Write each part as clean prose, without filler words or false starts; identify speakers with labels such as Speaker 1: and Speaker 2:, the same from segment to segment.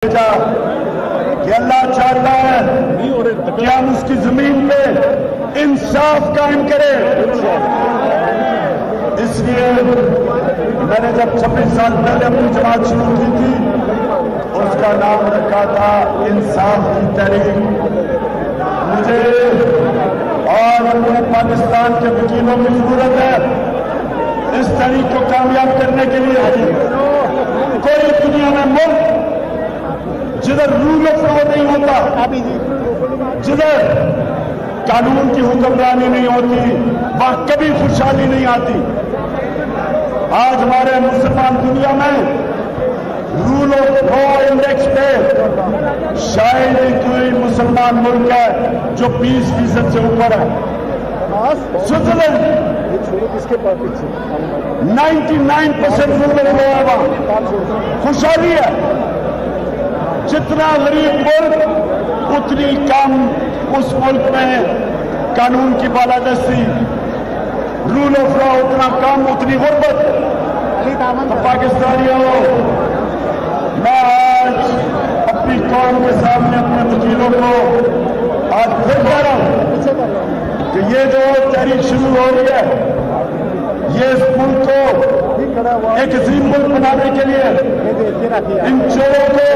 Speaker 1: कि अल्लाह चाहता है कि हम उसकी जमीन पे इंसाफ कायम करें। इसलिए मैंने जब 26 साल पहले अपनी जमात शुरू की थी, उसका नाम रखा था इंसाफ की तहरीक। मुझे और अपने पाकिस्तान के वकीलों की जरूरत है इस तहरीक को कामयाब करने के लिए। कोई दुनिया में मुल्क जिधर रूल ऑफ लॉ नहीं होता, जिधर कानून की हुक्मरानी नहीं होती, वहां कभी खुशहाली नहीं आती। आज हमारे मुसलमान दुनिया में रूल ऑफ लॉ इंडेक्स पे शायद ही कोई मुसलमान मुल्क है जो 20% से ऊपर है। स्विट्जरलैंड 99% रूल ऑफ लॉ है, वहां खुशहाली है। जितना गरीब मुल्क उतनी कम उस मुल्क में कानून की बालादस्ती, रूल ऑफ लॉ उतना कम, उतनी गुर्बत। तो पाकिस्तानियों, मैं आज अपनी कौम के सामने अपने वकीलों को आज फिर कह रहा हूं कि ये जो तहरीक शुरू हो रही है, ये इस मुल्क को एक अजीम मुल्क बनाने के लिए, इन चोरों को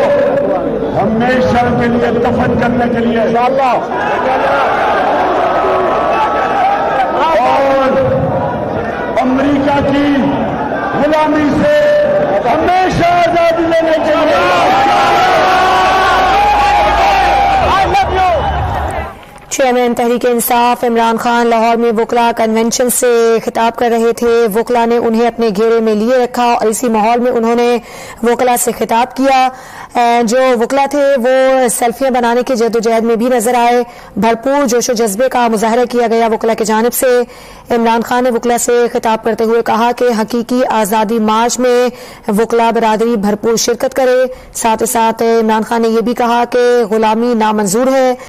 Speaker 1: हमेशा के लिए दफन करने के लिए और अमेरिका की गुलामी से हमेशा आजादी लेने के लिए।
Speaker 2: चेयरमैन तहरीक इंसाफ इमरान खान लाहौर में वकला कन्वेंशन से खिताब कर रहे थे। वकला ने उन्हें अपने घेरे में लिए रखा और इसी माहौल में उन्होंने वकला से खिताब किया। जो वकला थे वो सेल्फियां बनाने की जद्दोजहद में भी नजर आए। भरपूर जोशो जज्बे का मुजाहरा किया गया वकला की जानिब से। इमरान खान ने वकला से खिताब करते हुए कहा कि हकीकी आज़ादी मार्च में वकला बरादरी भरपूर शिरकत करे। साथ ही साथ इमरान खान ने यह भी कहा कि गुलामी नामंजूर है।